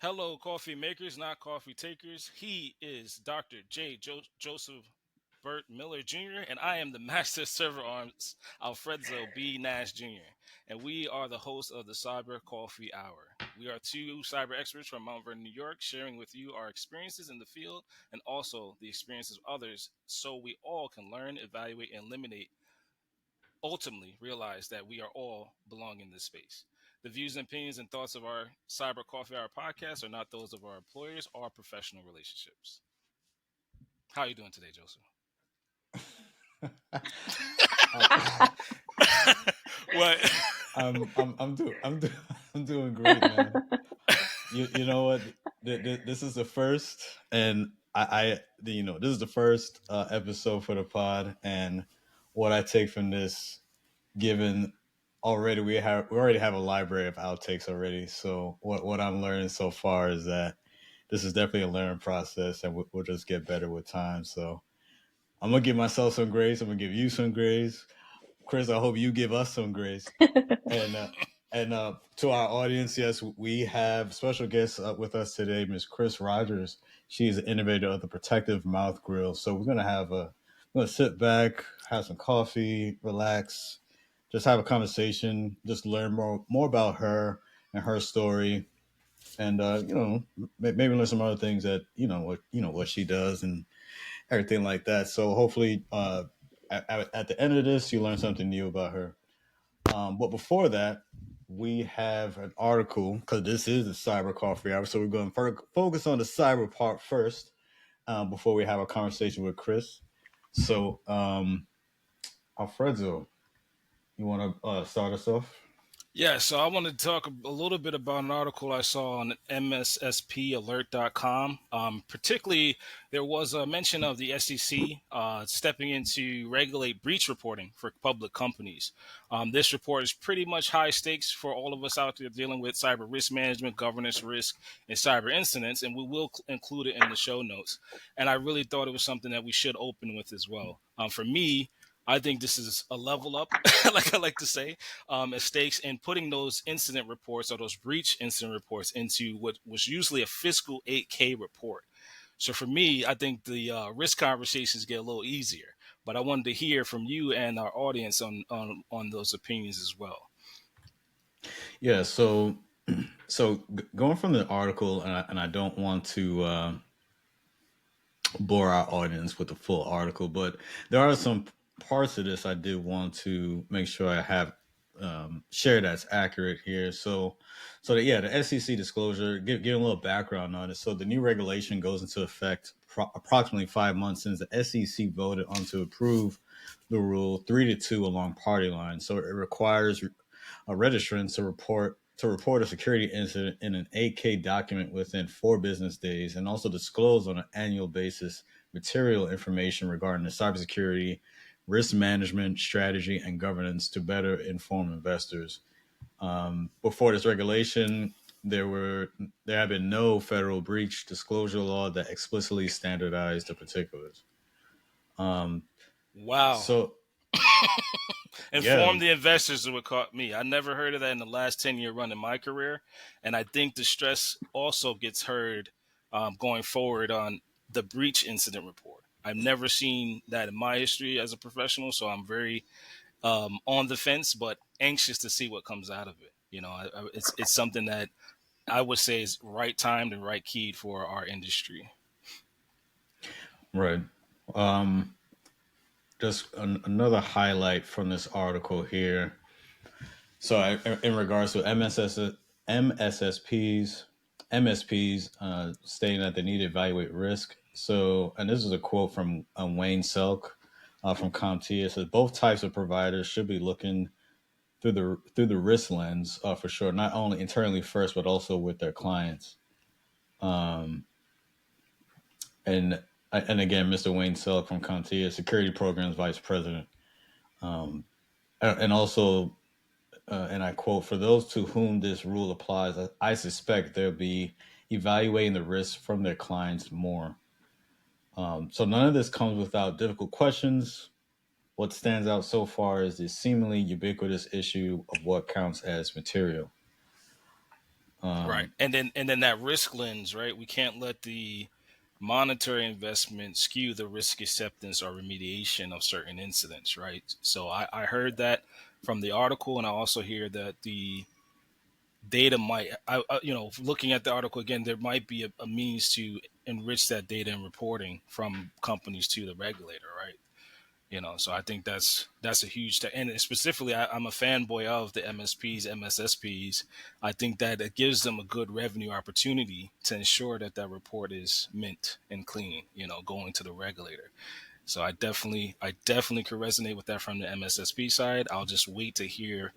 Hello, coffee makers, not coffee takers. He is Dr. Joseph Burt Miller Jr., and I am the Master Server Arms Alfredzo B. Nash Jr., and we are the hosts of the Cyber Coffee Hour. We are two cyber experts from Mount Vernon, New York, sharing with you our experiences in the field and also the experiences of others so we all can learn, evaluate, and eliminate ultimately realize that we are all belong in this space. The views and opinions and thoughts of our Cyber Coffee Hour podcast are not those of our employers or professional relationships. How are you doing today, Joseph? What? I'm doing great, man. You know what? This is the first, and this is the first episode for the pod, and what I take from this, given we already have a library of outtakes already. So what I'm learning so far is that this is definitely a learning process, and we'll just get better with time. So I'm gonna give myself some grace. I'm gonna give you some grace. Chris, I hope you give us some grace. And to our audience, yes, we have special guests with us today, Miss Ciera Rogers. She is the innovator of the Protective Mouth Grill. So we're gonna sit back, have some coffee, relax, just have a conversation, just learn more about her and her story, and maybe learn some other things that what she does and everything like that. So hopefully, at the end of this, you learn something new about her. But before that, we have an article because this is the cyber coffee hour. So we're going to focus on the cyber part first before we have a conversation with Chris. So, Alfredzo, you want to start us off? Yeah, so I want to talk a little bit about an article I saw on MSSPalert.com. Particularly, there was a mention of the SEC stepping in to regulate breach reporting for public companies. This report is pretty much high stakes for all of us out there dealing with cyber risk management, governance risk, and cyber incidents, and we will include it in the show notes. And I really thought it was something that we should open with as well. For me, I think this is a level up, like I like to say, mistakes in putting those incident reports or those breach incident reports into what was usually a fiscal 8K report. So for me, I think the risk conversations get a little easier. But I wanted to hear from you and our audience on those opinions as well. Yeah. So going from the article, and I don't want to bore our audience with the full article, but there are some parts of this I did want to make sure I have share that's accurate here. The SEC disclosure, give a little background on it. So the new regulation goes into effect approximately 5 months since the SEC voted on to approve the rule 3-2 along party lines. So it requires registrants to report a security incident in an 8K document within 4 business days, and also disclose on an annual basis material information regarding the cybersecurity, risk management, strategy, and governance to better inform investors. Before this regulation, there have been no federal breach disclosure law that explicitly standardized the particulars. Um, Wow. so yeah, Inform the investors is what caught me. I never heard of that in the last 10-year run in my career. And I think the stress also gets heard going forward on the breach incident report. I've never seen that in my history as a professional, so I'm very on the fence, but anxious to see what comes out of it. It's something that I would say is right timed and right keyed for our industry. right. Um, just another highlight from this article here. So, in regards to MSSPs, MSPs stating that they need to evaluate risk. So, and this is a quote from Wayne Selk from CompTIA. It says both types of providers should be looking through the risk lens for sure, not only internally first, but also with their clients. Um, and again, Mr. Wayne Selk from CompTIA, Security Programs Vice President. Um, and also and I quote, for those to whom this rule applies, I suspect they'll be evaluating the risks from their clients more. So none of this comes without difficult questions. What stands out so far is the seemingly ubiquitous issue of what counts as material. Right. And then that risk lens, right? We can't let the monetary investment skew the risk acceptance or remediation of certain incidents, right? So I heard that from the article, and I also hear that the data might, looking at the article again, there might be a means to enrich that data and reporting from companies to the regulator, right? So I think that's a huge and specifically I'm a fanboy of the MSPs, MSSPs. I think that it gives them a good revenue opportunity to ensure that that report is mint and clean, going to the regulator. So I definitely could resonate with that from the MSSP side. I'll just wait to hear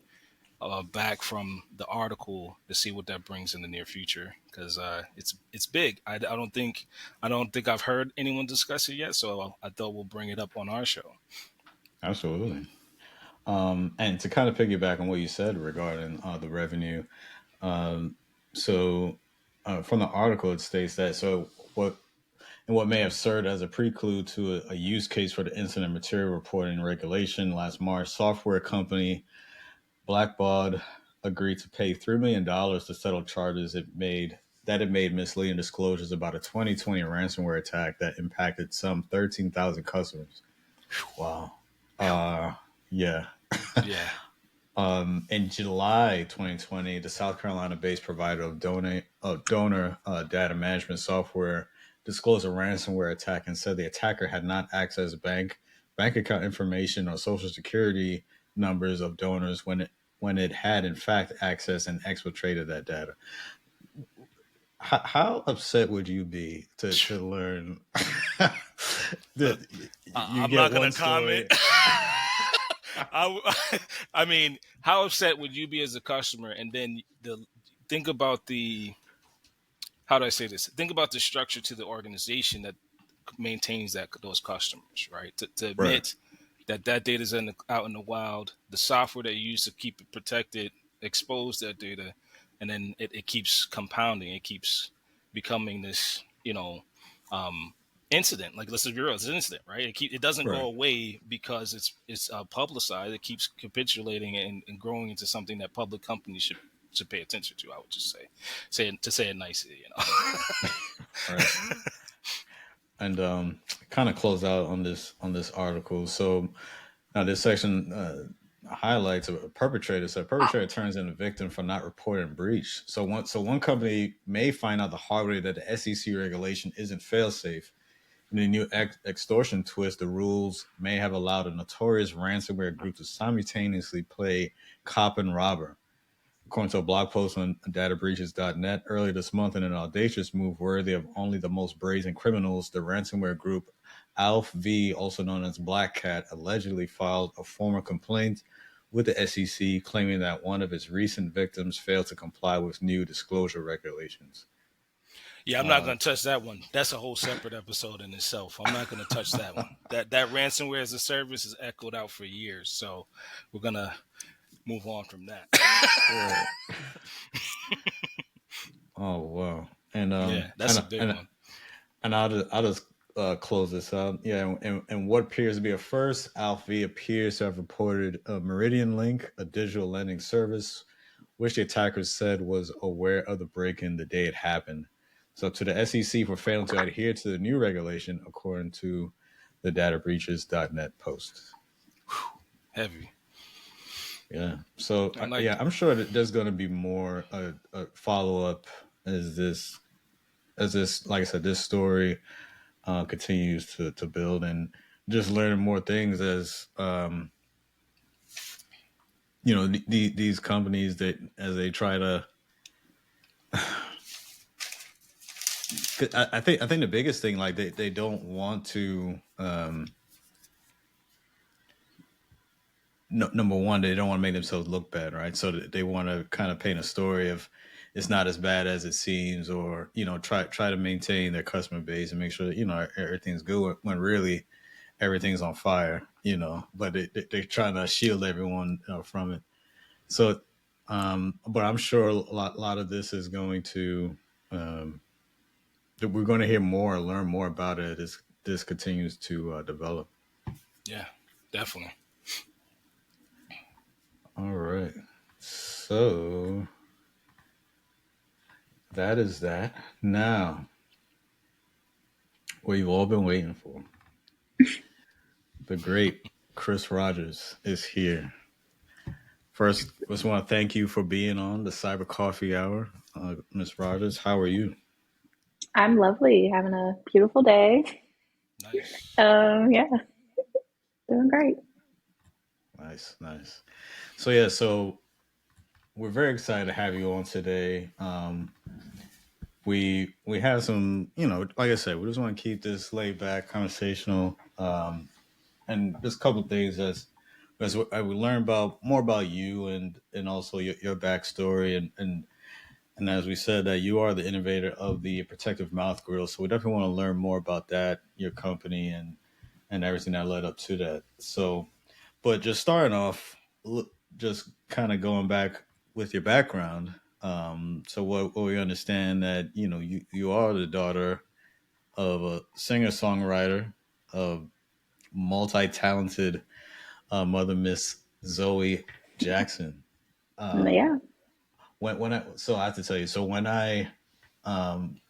back from the article to see what that brings in the near future, because it's big. I don't think I've heard anyone discuss it yet, so I thought we'll bring it up on our show. Absolutely. And to kind of piggyback on what you said regarding the revenue, um, so from the article it states that what may have served as a prelude to a use case for the incident material reporting regulation last March, software company Blackbaud agreed to pay $3 million to settle charges it made misleading disclosures about a 2020 ransomware attack that impacted some 13,000 customers. Wow. Uh, yeah. Yeah. In July 2020, the South Carolina-based provider of donor data management software disclosed a ransomware attack and said the attacker had not accessed bank account information or social security numbers of donors when it had in fact accessed and exfiltrated that data. How upset would you be to learn Look, that you I'm get not gonna one comment. story? I mean, how upset would you be as a customer? And then think about the how do I say this? Think about the structure to the organization that maintains those customers, right? To Right, admit that data is out in the wild, the software that you use to keep it protected, expose that data, and then it keeps compounding. It keeps becoming this, um, incident. Like, let's be real, it's an incident, right? It doesn't go right. away because it's publicized. It keeps capitulating and growing into something that public companies should pay attention to. I would just say it nicely. Right. And kind of close out on this article. So now this section highlights a perpetrator. So a perpetrator turns in a victim for not reporting breach. So one company may find out the hard way that the SEC regulation isn't fail safe. In the new extortion twist, the rules may have allowed a notorious ransomware group to simultaneously play cop and robber. According to a blog post on databreaches.net earlier this month, in an audacious move worthy of only the most brazen criminals, the ransomware group Alf V, also known as Black Cat, allegedly filed a formal complaint with the SEC claiming that one of its recent victims failed to comply with new disclosure regulations. Yeah, I'm not Uh, going to touch that one. That's a whole separate episode in itself. I'm not going to touch that one. That ransomware as a service is echoed out for years, so we're gonna move on from that. right. Oh wow. And Yeah, that's and a big and one. and I'll just close this out. Yeah, and what appears to be a first, Alfie appears to have reported a Meridian Link, a digital lending service, which the attackers said was aware of the break-in the day it happened. So to the SEC for failing to adhere to the new regulation, according to the databreaches.net post. Heavy. Yeah. So I like yeah, it. I'm sure that there's going to be more follow up as this, like I said, this story continues to build and just learning more things as these companies that as they try to. I think the biggest thing, like they don't want to no, number one, they don't want to make themselves look bad, right? So they want to kind of paint a story of it's not as bad as it seems, or try to maintain their customer base and make sure that everything's good when really everything's on fire, but they're trying to shield everyone from it. So, but I'm sure a lot of this is going to, that we're going to hear more, learn more about it as this continues to develop. Yeah, definitely. All right. So, That is that. Now, what you've all been waiting for. The great Chris Rogers is here. First, just want to thank you for being on the Cyber Coffee Hour, Miss Rogers. How are you? I'm lovely, having a beautiful day. Nice. Yeah, doing great. Nice, nice. So yeah, so we're very excited to have you on today. We have some, like I said, we just want to keep this laid back, conversational, and just a couple of things as we learn about more about you and also your backstory and as we said that you are the innovator of the protective mouth grill, so we definitely want to learn more about that, your company, and everything that led up to that. So, but just starting off, just kind of going back with your background. So what we understand that you are the daughter of a singer songwriter, a multi talented mother, Miss Zoe Jackson. Um, Yeah, when I so I have to tell you, so when I um,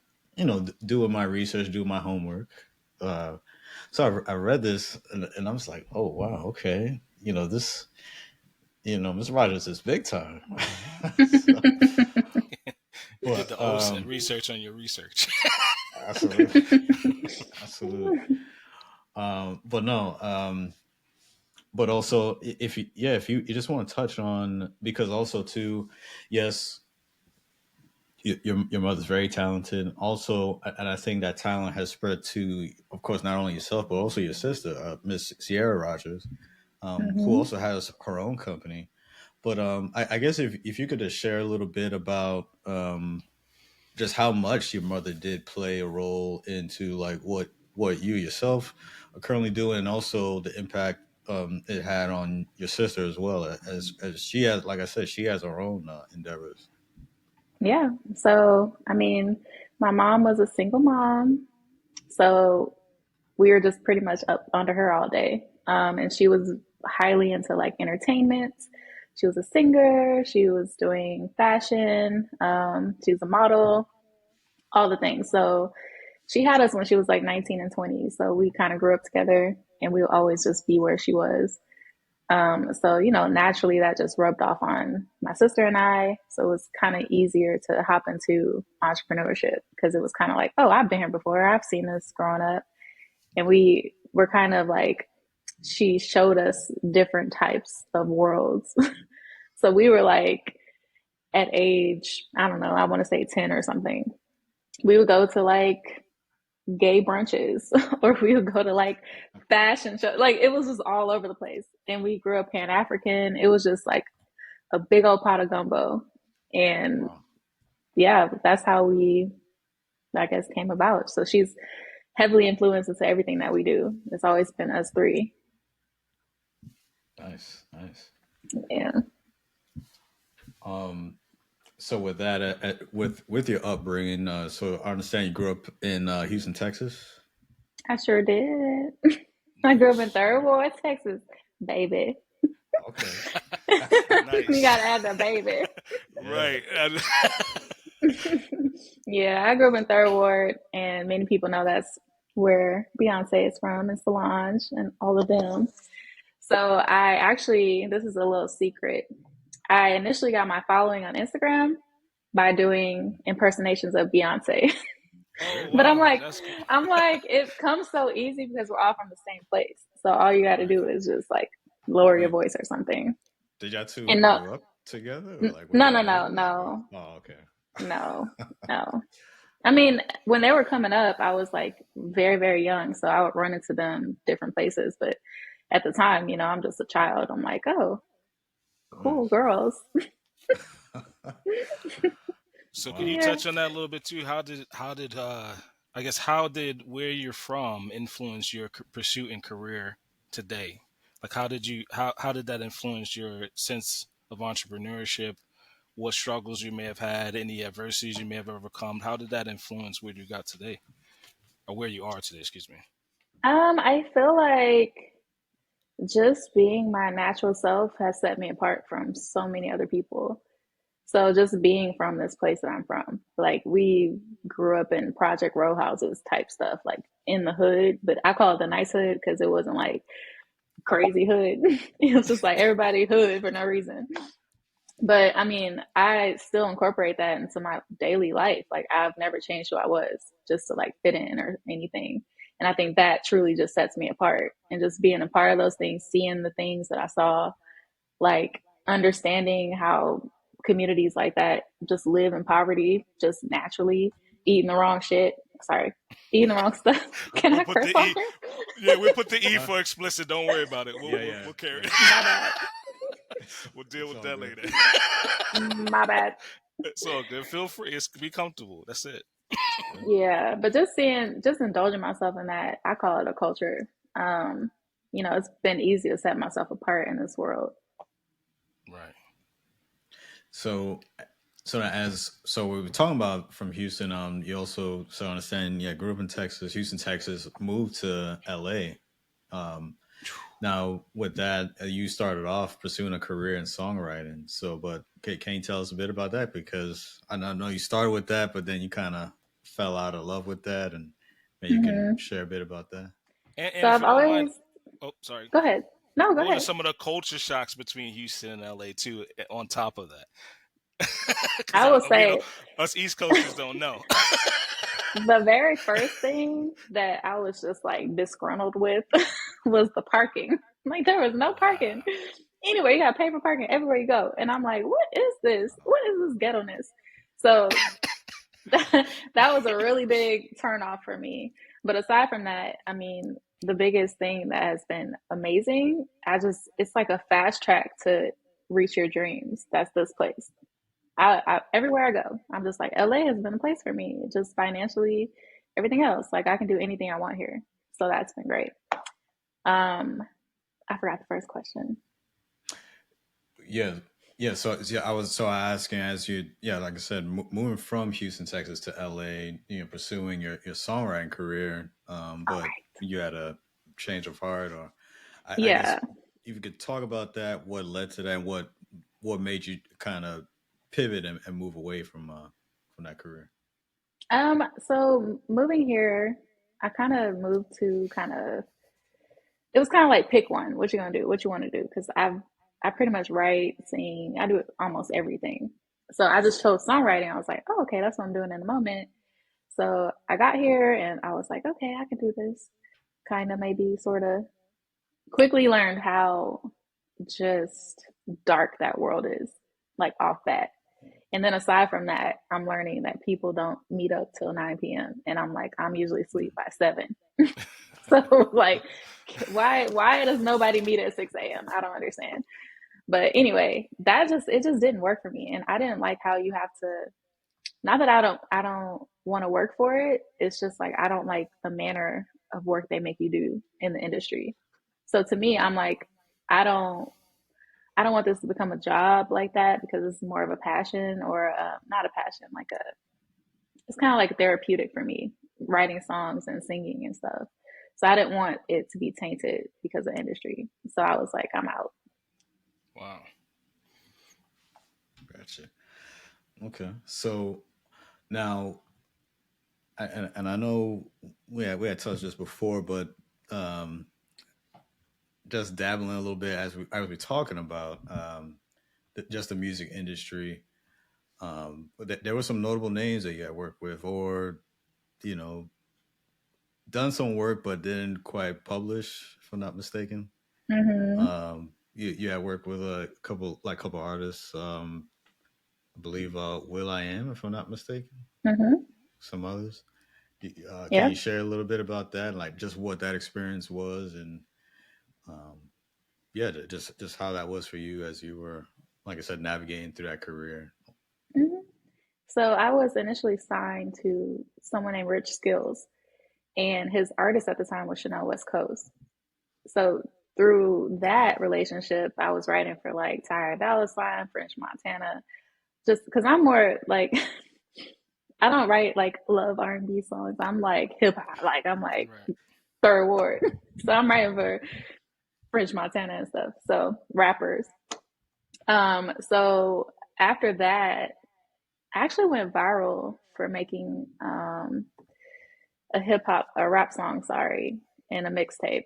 doing my research, doing my homework. Uh, so I read this and I was like, oh wow, okay, this, Mr. Rogers is big time. So, You did but the OSINT research on your research. absolutely, absolutely. But no, but also if you, yeah, if you just want to touch on, because also too, yes, your mother's very talented. Also, and I think that talent has spread to, of course, not only yourself but also your sister, Miss Ciera Rogers, who hmm also has her own company. But I guess if you could just share a little bit about just how much your mother did play a role into like what you yourself are currently doing, and also the impact it had on your sister as well, as she has, like I said, she has her own endeavors. yeah. So, I mean, my mom was a single mom, so we were just pretty much up under her all day. And she was highly into like entertainment. She was a singer. She was doing fashion. She was a model, all the things. So she had us when she was like 19 and 20. So we kind of grew up together and we would always just be where she was. So, naturally that just rubbed off on my sister and I. So it was kind of easier to hop into entrepreneurship because it was kind of like, oh, I've been here before. I've seen this growing up. And we were kind of like, she showed us different types of worlds. So we were like, at age, I don't know, I want to say 10 or something, we would go to like gay brunches or we would go to like fashion show. Like it was just all over the place. And we grew up Pan African. It was just like a big old pot of gumbo. And Wow, yeah, that's how we, I guess, came about. So she's heavily influenced into everything that we do. It's always been us three. nice, nice. Yeah, Um, so with that, with your upbringing, so I understand you grew up in Houston, Texas. I sure did. I grew up in Nice. Third Ward, Texas, baby. Okay. You Nice. gotta add the baby. Yeah. Right. Yeah, I grew up in Third Ward, and many people know that's where Beyonce is from, and Solange, and all of them. So I actually, this is a little secret. I initially got my following on Instagram by doing impersonations of Beyonce. Oh Really? But wow, that's cool. I'm like, it comes so easy because we're all from the same place. So all you got to Right. do is just like lower your Wait, voice or something. did y'all two And no, grow up together, or like were no, y'all no, no, neighbors? Or? no, Oh, okay. no, no. I mean, when they were coming up, I was like very, very young, so I would run into them different places. But at the time, I'm just a child. I'm like, oh, cool Nice. girls. So could you Wow. Yeah. touch on that a little bit too? How did I guess how did where you're from influence your pursuit and career today? Like how did that influence your sense of entrepreneurship? What struggles you may have had, any adversities you may have overcome? How did that influence where you got today, or where you are today? Excuse me. I feel like just being my natural self has set me apart from so many other people. So just being from this place that I'm from, like we grew up in project row houses type stuff, like in the hood, but I call it the nice hood because it wasn't like crazy hood. It was just like everybody hood for no reason. But I mean, I still incorporate that into my daily life. Like I've never changed who I was just to like fit in or anything. And I think that truly just sets me apart. And just being a part of those things, seeing the things that I saw, like understanding how communities like that just live in poverty, just naturally eating the wrong shit. Sorry, eating the wrong stuff. Can We'll I put the curse on E. here? Yeah, we'll put the E Uh, for explicit. Don't worry about it. yeah, yeah, We'll carry it. My bad. We'll deal it's with all that good. later. My bad. It's all good. Feel free. Be comfortable. That's it. Yeah, but just indulging myself in that, I call it a culture. Um, it's been easy to set myself apart in this world. Right. So, so we were talking about from Houston. You also so understand, yeah, grew up in Texas, Houston, Texas, moved to LA. Um, Now, with that, you started off pursuing a career in songwriting. So, but can you tell us a bit about that? Because I know you started with that, but then you kind of fell out of love with that, and maybe you can Hmm. share a bit about that. So And if I've you don't mind, always, oh, sorry. go ahead. No, go What are ahead. some of the culture shocks between Houston and LA too? On top of that, because I I will we don't, say us East Coasters don't know. the very first thing that I was just like disgruntled with was the parking. Like there was no parking. Wow. Anyway, you got paper parking everywhere you go. And I'm like, what is this? What is this ghetto-ness? So that was a really big turn off for me. But aside from that, I mean, the biggest thing that has been amazing, it's like a fast track to reach your dreams. That's this place. Everywhere I go, I'm just like, LA has been a place for me, just financially, everything else. Like I can do anything I want here. So that's been great. Um, I forgot the first question. Yeah, yeah. So, yeah, I asking as you, yeah, like I said, moving from Houston, Texas to LA, pursuing your songwriting career, All but right. you had a change of heart, or I guess Yeah. if you could talk about that, what led to that, and what made you kind of pivot and move away from that career. So moving here, I kind of moved to kind of it was kind of like pick one. What you gonna do? What you want to do? Because I pretty much write, sing, I do almost everything. So I just chose songwriting. I was like, oh, okay, that's what I'm doing in the moment. So I got here and I was like, okay, I can do this. Kind of maybe sort of quickly learned how just dark that world is, like off bat. And then aside from that, I'm learning that people don't meet up till 9 p.m. And I'm like, I'm usually asleep by 7. So like, why does nobody meet at 6 a.m.? I don't understand. But anyway, it just didn't work for me, and I didn't like how you have to. Not that I don't want to work for it. It's just like I don't like the manner of work they make you do in the industry. So to me, I'm like, I don't I don't want this to become a job like that because it's more of a passion or not a passion, like a it's kind of like therapeutic for me, writing songs and singing and stuff. So I didn't want it to be tainted because of industry. So I was like, I'm out. Wow. Gotcha. Okay. So now, and I know we had touched this before, but um, just dabbling a little bit as we talking about just the music industry. But there were some notable names that you had worked with, or you know, done some work but didn't quite publish, if I'm not mistaken. Mm-hmm. You had worked with a couple artists. I believe Will I Am, if I'm not mistaken. Mm-hmm. Some others. Can Yeah. you share a little bit about that, like just what that experience was, and um, yeah, just how that was for you as you were, like I said, navigating through that career. Mm-hmm. So I was initially signed to someone named Rich Skills, and his artist at the time was Chanel West Coast. So through that relationship, I was writing for like Tyra Dallas Line, French Montana, just because I'm more like I don't write like love R&B songs. I'm like hip hop. Like I'm like Right. third ward. So I'm writing for French Montana and stuff. So rappers. So after that, I actually went viral for making a rap song, sorry, and a mixtape.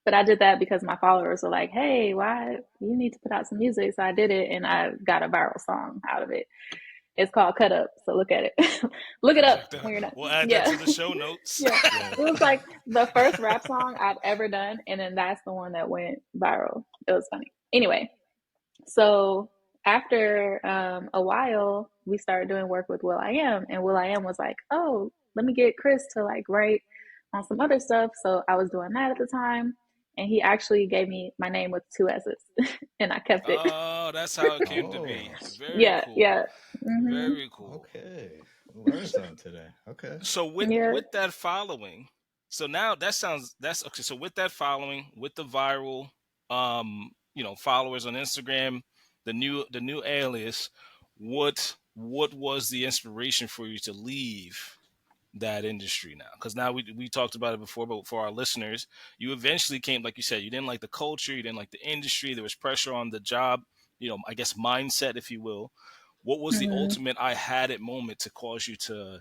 But I did that because my followers were like, "Hey, why you need to put out some music?" So I did it, and I got a viral song out of it. It's called "Cut Up," so look at it. Look it I'll up check that. when you're done. We'll add that Yeah, to the show notes. yeah. Yeah. It was like the first rap song I've ever done, and then that's the one that went viral. It was funny. Anyway, so after a while, we started doing work with Will I Am, and Will I Am was like, "Oh, let me get Chris to like write on some other stuff." So I was doing that at the time, and he actually gave me my name with two S's, and I kept it. Oh, that's how it came to Oh, be. Very Yeah, cool. yeah, hmm Very cool. okay. Learn something today. Okay. So yeah. with that following, so now that's okay. So with that following, with the viral, followers on Instagram, the new alias, what was the inspiration for you to leave that industry now? Because now we talked about it before, but for our listeners, you eventually came, like you said, you didn't like the culture, you didn't like the industry, there was pressure on the job, I guess mindset, if you will. What was the hmm ultimate I had it moment to cause you to,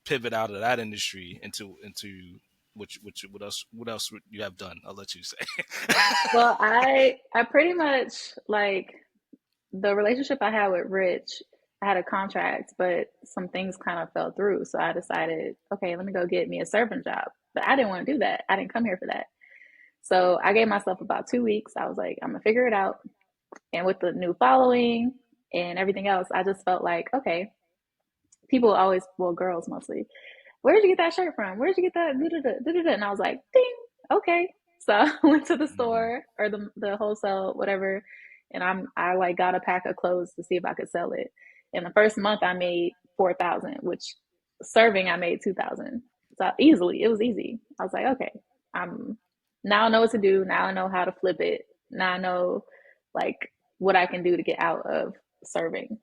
pivot out of that industry into what else would you have done? I'll let you say. Well, I pretty much like the relationship I had with Rich. I had a contract, but some things kind of fell through. So I decided, okay, let me go get me a serving job. But I didn't want to do that. I didn't come here for that. So I gave myself about 2 weeks. I was like, I'm gonna figure it out. And with the new following and everything else, I just felt like, okay, people always, well, girls mostly, where'd you get that shirt from? Where'd you get that? And I was like, ding, okay. So I went to the Hmm. store or the wholesale, whatever, and I like got a pack of clothes to see if I could sell it. In the first month, I made 4,000, which serving I made 2,000. So easily, it was easy. I was like, okay, I'm now I know what to do. Now I know how to flip it. Now I know like what I can do to get out of serving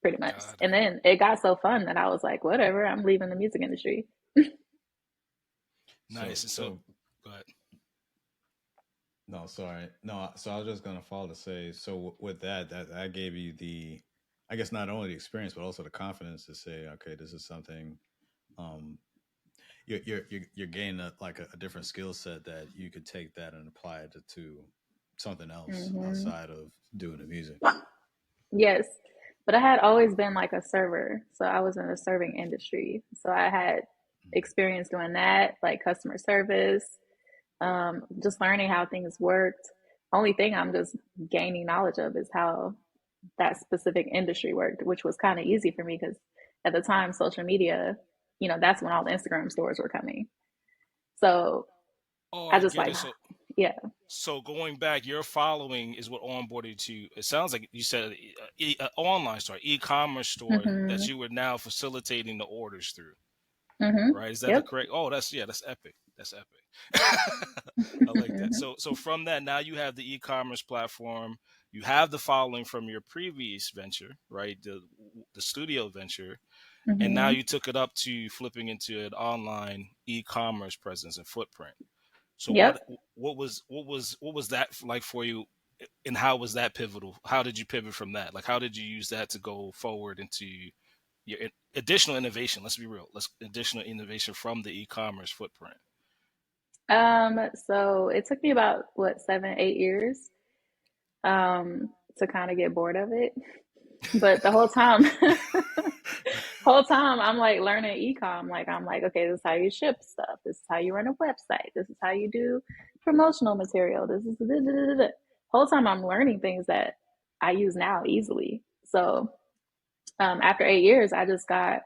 pretty much. Got And it. then it got so fun that I was like, whatever, I'm leaving the music industry. Nice. So And so, so go ahead. no, sorry. No, so I was just gonna follow to say, so with that gave you the, I guess not only the experience but also the confidence to say, okay, this is something, um, you're gaining a different skill set that you could take that and apply it to something else hmm outside of doing the music. Yes. But I had always been like a server. So I was in the serving industry. So I had experience doing that, like customer service, just learning how things worked. Only thing I'm just gaining knowledge of is how that specific industry worked, which was kind of easy for me because at the time, social media, that's when all the Instagram stores were coming. So Oh, I I just get like, it. So yeah. So going back, your following is what onboarded you. It sounds like you said online store, e-commerce store that hmm you were now facilitating the orders through, right? Is that the Yep. correct? Oh, that's epic. That's epic. I like that. So from that, now you have the e-commerce platform. You have the following from your previous venture, right? The studio venture, and now hmm you took it up to flipping into an online e-commerce presence and footprint. So Yep. what was that like for you, and how was that pivotal? How did you pivot from that? Like how did you use that to go forward into your additional innovation? Let's be real. Let's additional innovation from the e-commerce footprint. So it took me about what, 7, 8 years, to kind of get bored of it. But the whole time, whole time I'm like learning ecom. Like I'm like, okay, this is how you ship stuff. This is how you run a website. This is how you do promotional material. This is the whole time I'm learning things that I use now easily. So after 8 years, I just got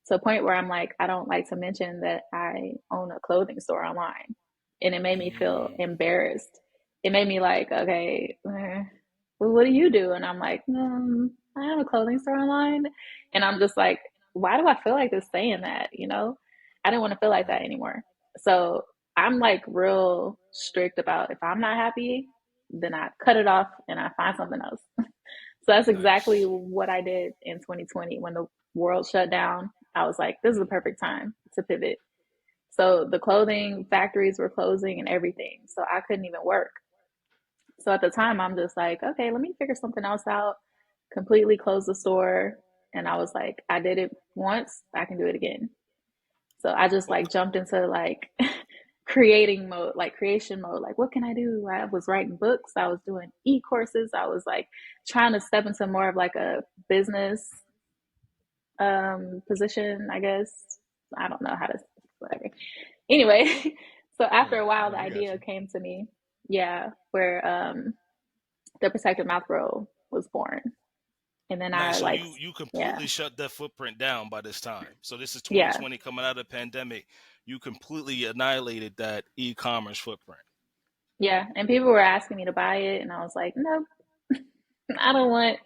to a point where I'm like, I don't like to mention that I own a clothing store online. And it made me feel Mm, embarrassed. It made me like, okay, well, what do you do? And I'm like, I have a clothing store online. And I'm just like, why do I feel like this saying that? I didn't want to feel like that Right. anymore. So I'm like real strict about if I'm not happy, then I cut it off and I find something else. So that's exactly nice. what I did in 2020 when the world shut down. I was like, this is the perfect time to pivot. So the clothing factories were closing and everything. So I couldn't even work. So at the time, I'm just like, okay, let me figure something else out. completely closed the store. And I was like, I did it once, I can do it again. So I just Well, like jumped into like creating mode, like creation mode. Like, what can I do? I was writing books, I was doing e-courses, I was like trying to step into more of like a business position, I guess. I don't know how to, whatever. Anyway, so after Yeah, a while, no, the I got idea you. came to me, yeah, where the protective mouth roll was born. And then I nice. So like, you yeah, completely shut that footprint down by this time. So this is yeah, 2020 coming out of the pandemic. You completely annihilated that e-commerce footprint. yeah. And people were asking me to buy it, and I was like, no, I don't want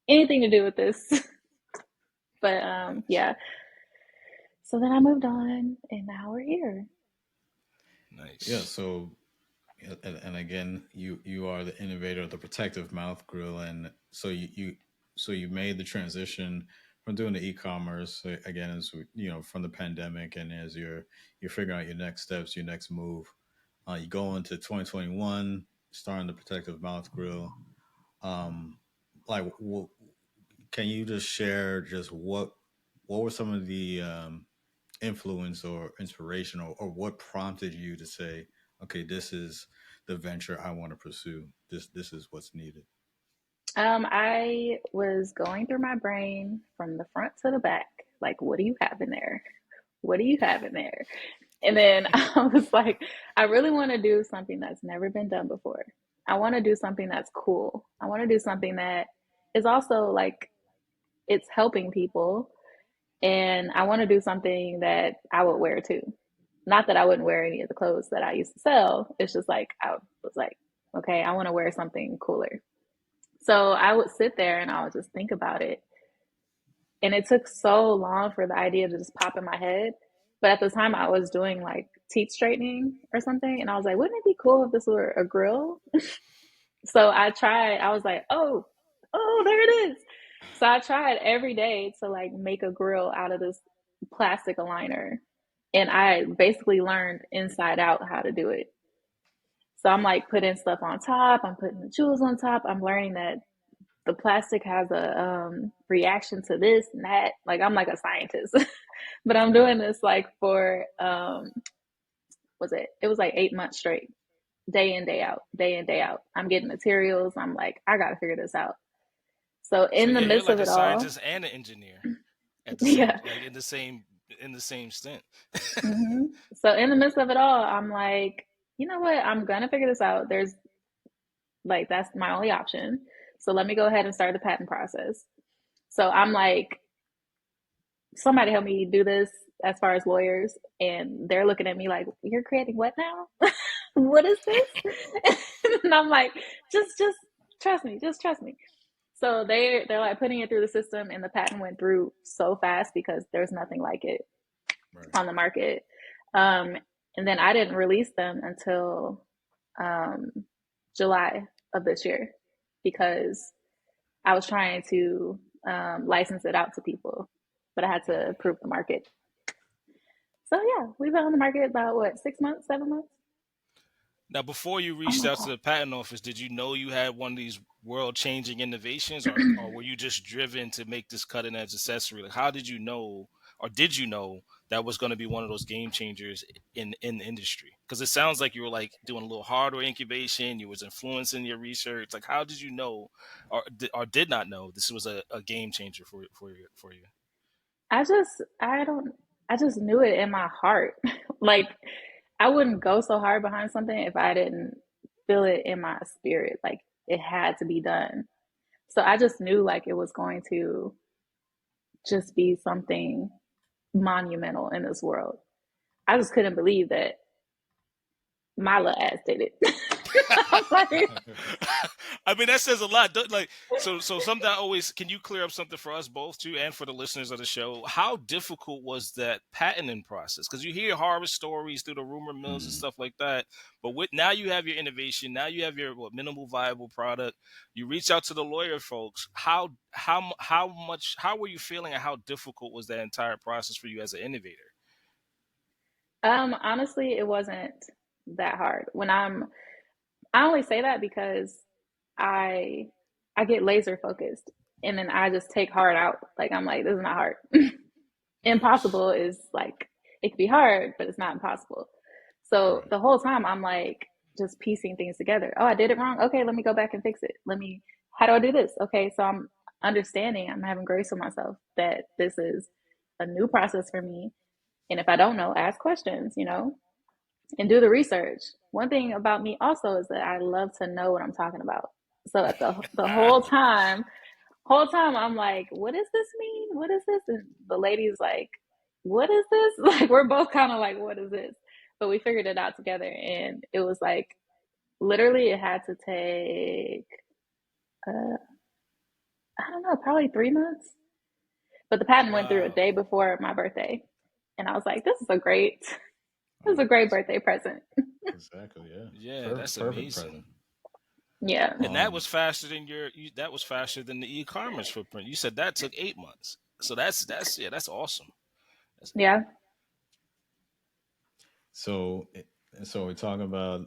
anything to do with this. But Nice, yeah. So then I moved on, and now we're here. Yeah, nice. so and again, you are the innovator of the protective mouth grill, and so you made the transition from doing the e-commerce again as from the pandemic, and as you're figuring out your next steps, your next move. You go into 2021, starting the protective mouth grill. Um, like, can you just share just what were some of the influence or inspiration, or what prompted you to say, okay, this is the venture I want to pursue. This is what's needed. I was going through my brain from the front to the back. Like, what do you have in there? What do you have in there? And then I was like, I really want to do something that's never been done before. I want to do something that's cool. I want to do something that is also like it's helping people. And I want to do something that I would wear too. Not that I wouldn't wear any of the clothes that I used to sell. It's just like I was like, okay, I want to wear something cooler. So I would sit there and I would just think about it. And it took so long for the idea to just pop in my head. But at the time, I was doing like teeth straightening or something. And I was like, wouldn't it be cool if this were a grill? So I tried, I was like, oh, there it is. So I tried every day to like make a grill out of this plastic aligner. And I basically learned inside out how to do it. So I'm like putting stuff on top, I'm putting the jewels on top, I'm learning that the plastic has a reaction to this and that. Like I'm like a scientist, but I'm Right. doing this like for was it? It was like 8 months straight, day in day out, day in day out. I'm getting materials. I'm like I got to figure this out. So So in the yeah, you're midst like of a it all, scientist and an engineer at the same, yeah. like in the same stint. So in the midst of it all, I'm like, you know what? I'm gonna figure this out. There's like that's my only option. So let me go ahead and start the patent process. So I'm like, somebody help me do this as far as lawyers. And they're looking at me like, you're creating what now? What is this? And I'm like, just trust me, just trust me. So they're like putting it through the system and the patent went through so fast because there's nothing like it Right. on the market. Um, and then I didn't release them until um, July of this year because I was trying to license it out to people, but I had to Right. prove the market. So yeah, we've been on the market about what 6 months, 7 months. Now, before you Oh reached my out to god! the patent office, did you know you had one of these world-changing innovations, or were you just driven to make this cutting-edge accessory? Like, how did you know, or did you know that was going to be one of those game changers in the industry? Because it sounds like you were like doing a little hardware incubation, you was influencing your research. Like, how did you know, or did not know this was a game changer for you? I don't I just knew it in my heart. Like I wouldn't go so hard behind something if I didn't feel it in my spirit. Like it had to be done. So I just knew like it was going to just be something monumental in this world. I just couldn't believe that my little ass did it. I'm like, I mean, that says a lot. Like, so something I always, can you clear up something for us both too, and for the listeners of the show? How difficult was that patenting process? Because you hear horror stories through the rumor mills and Mm. stuff like that. But with now you have your innovation, now you have your minimal viable product. You reach out to the lawyer folks. How were you feeling, and how difficult was that entire process for you as an innovator? honestly, it wasn't that hard. I only say that because I I get laser focused and then I just take hard out. Like, I'm like, this is not hard. Impossible is like, it could be hard, but it's not impossible. So Right. the whole time I'm like just piecing things together. Oh, I did it wrong. Okay, let me go back and fix it. How do I do this? Okay, so I'm understanding, I'm having grace with myself that this is a new process for me. And if I don't know, ask questions, and do the research. One thing about me also is that I love to know what I'm talking about. So at the whole time I'm like, what does this mean? What is this? And the lady's like, what is this? Like, we're both kind of like, what is this? But we figured it out together, and it was like, literally it had to take I don't know, probably 3 months. But the patent went through a Wow. day before my birthday. And I was like, this is Oh, a great birthday present. exactly. Yeah. Yeah, that's Perfect amazing. present. Yeah. And that Um. was faster than that was faster than the e-commerce footprint. You said that took 8 months. So that's awesome. That's, Yeah. So, so we're talking about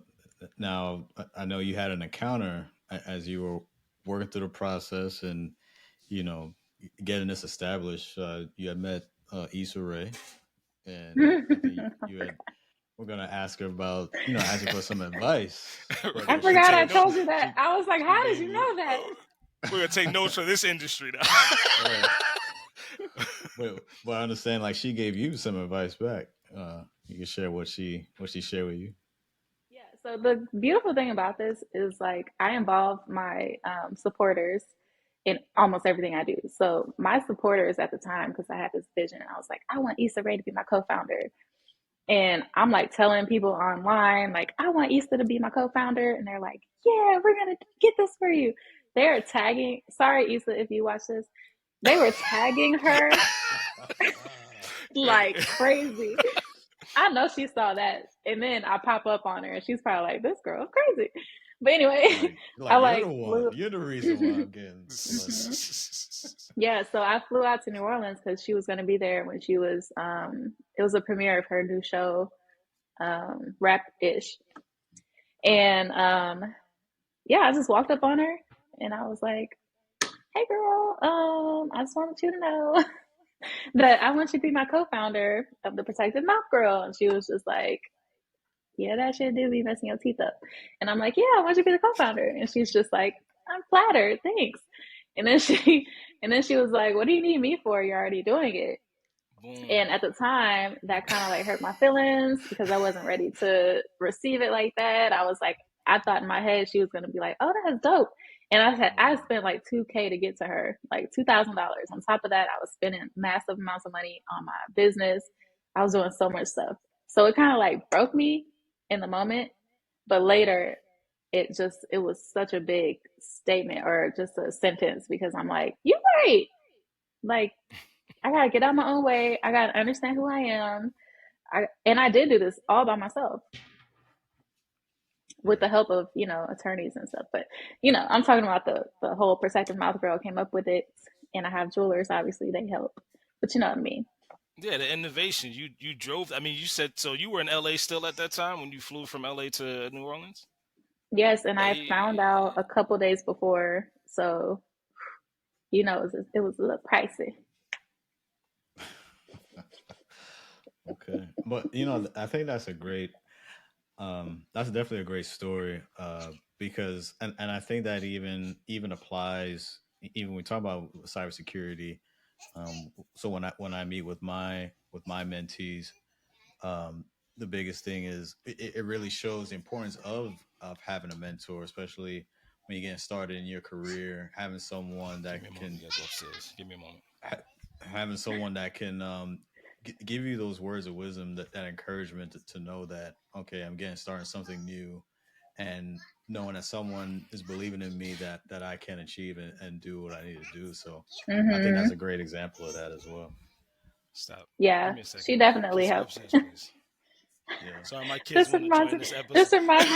now. I know you had an encounter as you were working through the process, and you know, getting this established. You had met Issa Rae, and I think you had. We're gonna ask her about, asking for some advice, but I we're gonna forgot I take no told you that. she I was like, she how did gave you you know that? we're gonna take notes for this industry now. right. But I understand, like, she gave you some advice back. You can share what she shared with you. Yeah. So the beautiful thing about this is like I involve my supporters in almost everything I do. So my supporters at the time, because I had this vision, I was like, I want Issa Rae to be my co-founder. And I'm like telling people online, like, I want Issa to be my co-founder. And they're like, yeah, we're going to get this for you. They're tagging, sorry, Issa, if you watch this, they were tagging her like crazy. I know she saw that. And then I pop up on her and she's probably like, this girl's crazy. But anyway, I like you're the like one. flew. You're the reason why I'm getting some of that. Mhm. Yeah, so I flew out to New Orleans because she was going to be there when she was, it was a premiere of her new show, Rap Ish. And yeah, I just walked up on her and I was like, hey girl, I just wanted you to know that I want you to be my co-founder of the Protected Mouth Girl. And she was just like, yeah, that shit do be messing your teeth up. And I'm like, yeah, I want you to be the co-founder. And she's just like, I'm flattered, thanks. And then she was like, what do you need me for? You're already doing it. Boom. And at the time, that kind of like hurt my feelings because I wasn't ready to receive it like that. I was like, I thought in my head she was gonna be like, "Oh, that's dope," and I spent like $2K to get to her, like $2,000. On top of that, I was spending massive amounts of money on my business. I was doing so much stuff, so it kind of like broke me in the moment. But later, it was such a big statement or just a sentence because I'm like, "You're right." Like, I gotta get out my own way. I gotta understand who I am. And I did do this all by myself with Right. the help of, attorneys and stuff. But, I'm talking about the whole Protective Mouth Girl came up with it. And I have jewelers, obviously, they help. But you know what I mean. Yeah, the innovation. You drove. I mean, you said so. You were in LA still at that time when you flew from LA to New Orleans. Yes, and I found out Hey, a couple days before. So, it was a little pricey. Okay, but I think that's definitely a great story. Because and I think that even applies even when we talk about cybersecurity. So when I meet with my mentees, um, the biggest thing is it really shows the importance of having a mentor, especially when you're getting started in your career, having someone give that me a moment. can You guys go upstairs. Give me a moment. having someone that can give you those words of wisdom, that encouragement to know that, okay, I'm getting started something new, and knowing that someone is believing in me, that I can achieve and do what I need to do. So I think that's Mm-hmm. a great example of that as well. Stop. Give Yeah, me a she second. definitely Please go helped. upstairs, please. Yeah. Sorry, my kids This want to reminds join me. this This episode. reminds me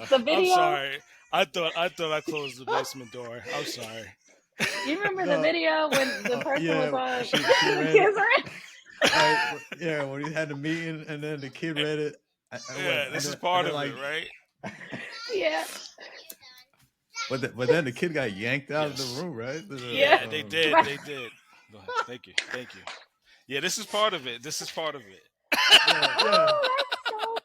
of the I'm video. sorry. I thought I closed the basement door. I'm sorry. You remember the No. video when the person was Yeah, on she the read it. kids are Right. Yeah, when we had the meeting and then the kid read it, I went, Yeah, this is and part then of it, like, right? yeah. but then the kid got yanked out of the Yes. room, right? Yeah. Yeah, they did. Right. They did. Go ahead. Thank you. Thank you. Yeah, this is part of it. This is part of it. Yeah, yeah, Oh, that's so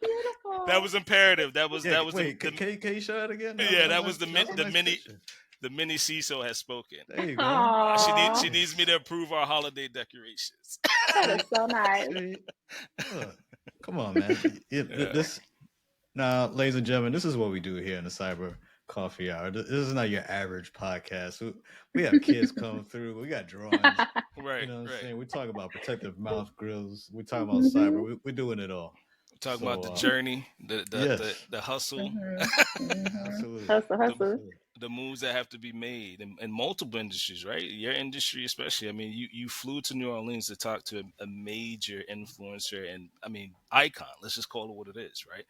That beautiful. was imperative. That was yeah. that was Wait, the can you show that again? yeah, that was That was a the nice mini picture. the mini CISO has spoken. There you go. Aw, She needs me Nice. to approve our holiday decorations. that is See, so nice. see. Look, come on, man. Yeah. This now, ladies and gentlemen, this is what we do here in the Cyber Coffee Hour. This is not your average podcast. We have kids come through. We got drawings. You Right, know what I'm right. saying? We talk about protective mouth grills. We talk about cyber. Mhm. We're doing it all. We're talking about So the journey, yes, the hustle, Mhm. Mhm. absolutely, Hustle, the hustle. absolutely. the moves that have to be made in multiple industries, right? Your industry, especially. I mean, you flew to New Orleans to talk to a major influencer and I mean icon. Let's just call it what it is, right?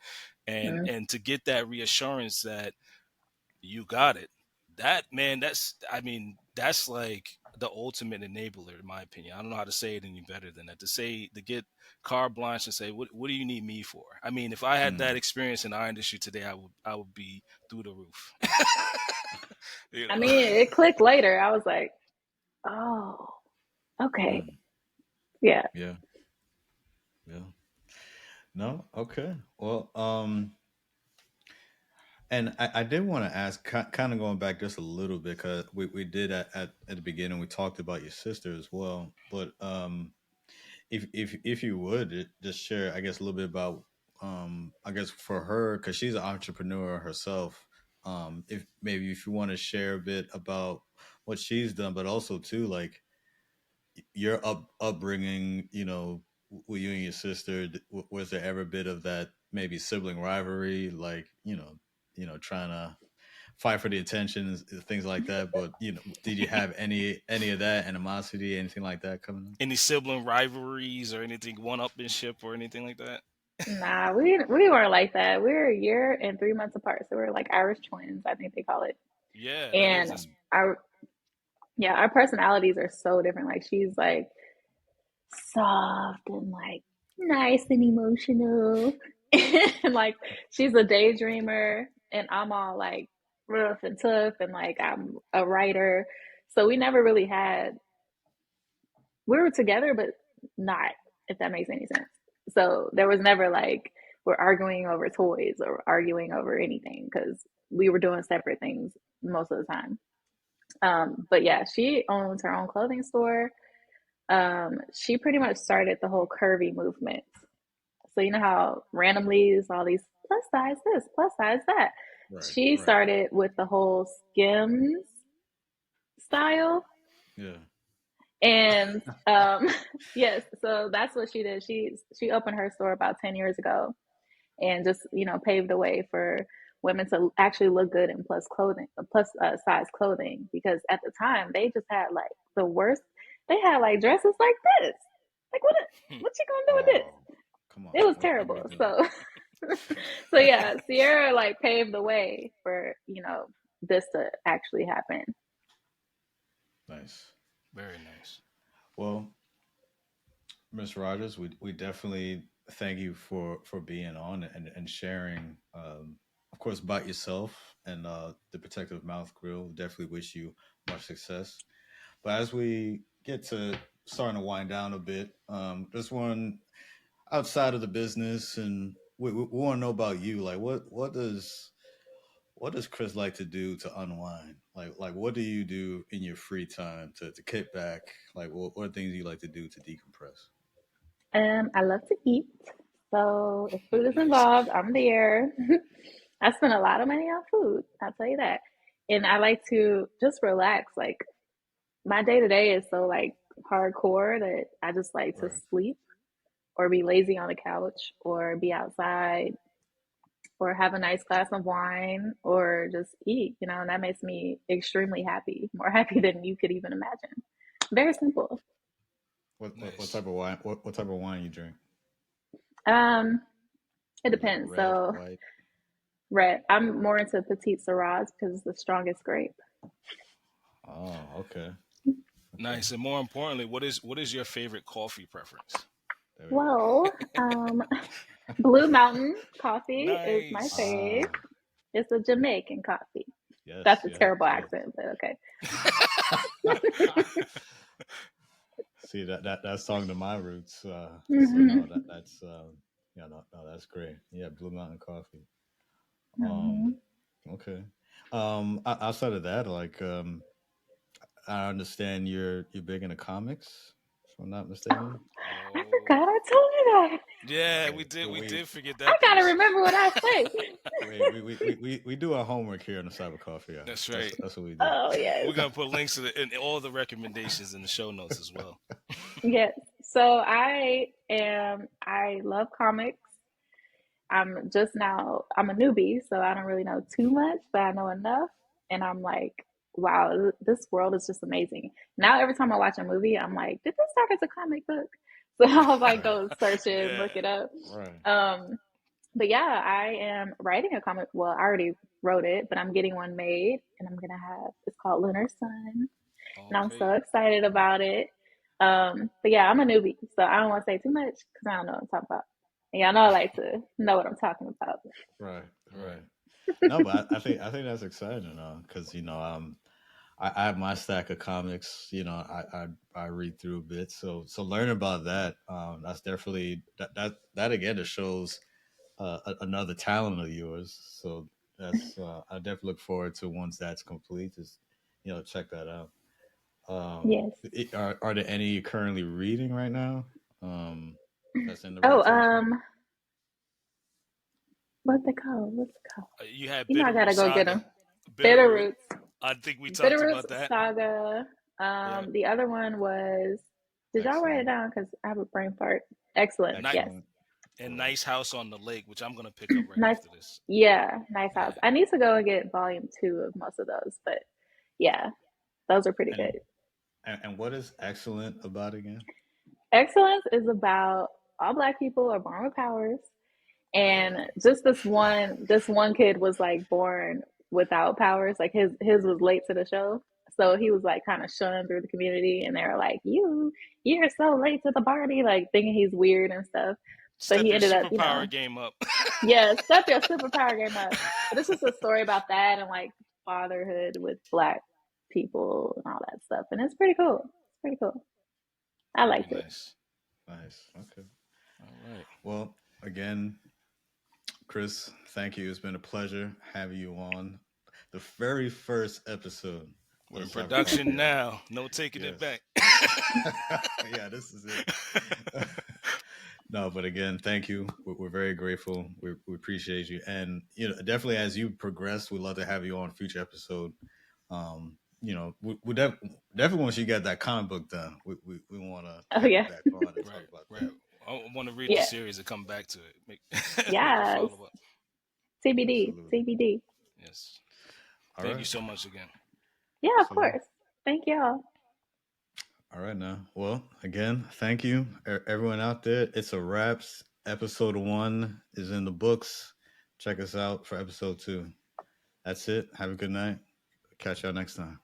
Mhm. And to get that reassurance that you got it. That man, that's like the ultimate enabler, in my opinion. I don't know how to say it any better than that. To get carte blanche and say, what do you need me for? I mean, if I had that Mm, experience in our industry today, I would be through the roof. you I know. mean, it clicked later. I was like, oh, okay. mm, Yeah. yeah, yeah. No, okay. Well, and I did want to ask, kind of going back just a little bit, because we did at the beginning we talked about your sister as well, but if you would just share, I guess, a little bit about I guess for her, because she's an entrepreneur herself. If maybe if you want to share a bit about what she's done, but also too like your upbringing, with you and your sister, was there ever a bit of that maybe sibling rivalry, like trying to fight for the attention and things like that? But did you have any of that animosity, anything like that coming up? Any sibling rivalries or anything, one-upmanship or anything like that? Nah, we weren't like that. We were a year and 3 months apart, so we are like Irish twins, I think they call it. Yeah, that is. And our yeah, our personalities are so different. Like she's like soft and like nice and emotional, and like she's a daydreamer, and I'm all like rough and tough, and like I'm a writer. So we never really had. We were together, but not, if that makes any sense. So there was never like we're arguing over toys or arguing over anything because we were doing separate things most of the time. But yeah, she owns her own clothing store. She pretty much started the whole curvy movement. So you know how randomly is all these plus size this, plus size that. Right, She right. started with the whole Skims style. Yeah. And yes, so that's what she did. She opened her store about 10 years ago and just, paved the way for women to actually look good in plus size clothing, because at the time they just had like the worst. They had like dresses like this. Like what you gonna do with Oh, this? come on. It was What are we terrible. doing? So so yeah, Ciera like paved the way for, this to actually happen. Nice. Very nice. Well, Miss Rogers, we definitely thank you for being on and sharing, of course, about yourself and the Protective Mouth Grill. Definitely wish you much success. But as we get to starting to wind down a bit, just one outside of the business, and we want to know about you. Like, what does Chris like to do to unwind? Like what do you do in your free time to kick back? Like what are things you like to do to decompress? I love to eat. So if food is Nice. involved, I'm there. I spend a lot of money on food, I'll tell you that. And I like to just relax. Like my day to day is so like hardcore that I just like to Right. sleep or be lazy on the couch or be outside or have a nice glass of wine or just eat, and that makes me extremely happy, more happy than you could even imagine. Very simple. What Nice. type of wine? What type of wine you drink? Um, it Is it depends. red, So white? red. I'm more into petite Syrahs because it's the strongest grape. Oh, okay, okay. Nice. And more importantly, what is your favorite coffee preference? There we go. Well, Blue Mountain coffee is my Nice. fave. Ah, It's a Jamaican coffee. That's Yes, a yes, terrible yes. accent, but okay. See that song to my roots. So no, Hmm. that's yeah, no, that's great. Yeah, Blue Mountain Coffee. Um, Hmm. okay. Outside of that, like, I understand you're big into comics, if I'm not mistaken. I Oh, forgot I told you that. yeah, we Wait, did. We wait, did forget I that gotta piece. remember what I say. wait. We do our homework here in the Cyber Coffee Hour. That's right. That's what we do. Oh yes, We're gonna put links to and all the recommendations in the show notes as well. yes. So I love comics. I'm a newbie, so I don't really know too much, but I know enough. And I'm like, wow, this world is just amazing. Now, every time I watch a movie, I'm like, did this start as a comic book? So I'll like Right, go search it, look Yeah. it up. right. Um, but yeah, I am writing a comic. Well, I already wrote it, but I'm getting one made, and it's called Lunar Sun, and I'm so Okay. excited about it. But yeah, I'm a newbie, so I don't want to say too much because I don't know what I'm talking about. And y'all know I like to know what I'm talking about. Right, Right. right. No, but I think that's exciting, because I have my stack of comics. I read through a bit, so learning about that, that's definitely that again. It shows another talent of yours. So that's I definitely look forward to once that's complete. Just check that out. Yes. Are there any you currently reading right now? Um, that's in the Oh, rotation. what's it called? What's it called? You had You know, I Bitterroot gotta go get Saga. them. Bitterroot. Bitterroots. I think we talked Bitterroots about that. Saga. Yeah. The other one was. Did y'all write it Excellent, down? Because I have a brain fart. Excellent. Night Yes. excellent. and All right. Nice House on the Lake, which I'm gonna pick up right Nice. after this. Yeah, nice house. Yeah. I need to go and get volume two of most of those, but yeah, those are pretty And good. and what is excellent about it again? Excellence is about all Black people are born with powers, and Oh. just this one kid was like born without powers. Like his was late to the show, so he was like kind of shunned through the community, and they were like, you're so late to the party," like thinking he's weird and stuff. So Step he your ended up, superpower game up. yeah, step your superpower game up. But it's just a story about that and like fatherhood with Black people and all that stuff, and it's pretty cool. It's pretty cool. I Very liked it. nice. Nice. Okay. All right. Well, again, Chris, thank you. It's been a pleasure having you on the very first episode We're of in the Cyber Coffee production Hour. now. No taking it Yes. back. Yeah, this is it. No, but again, thank you. We're very grateful. We appreciate you, and definitely as you progress, we'd love to have you on a future episode. We definitely once you get that comic book done, we want to Oh have you yeah, back on and talk Right, about right. that. I want to read the yeah, series and come back to it. Make make a yes. follow up. TBD, Absolutely. TBD. Yes. All Thank you right. so much again. Yeah, of Absolutely. course. Thank y'all. All right now. Well, again, thank you, everyone out there. It's a wraps. Episode 1 is in the books. Check us out for episode 2. That's it. Have a good night. Catch y'all next time.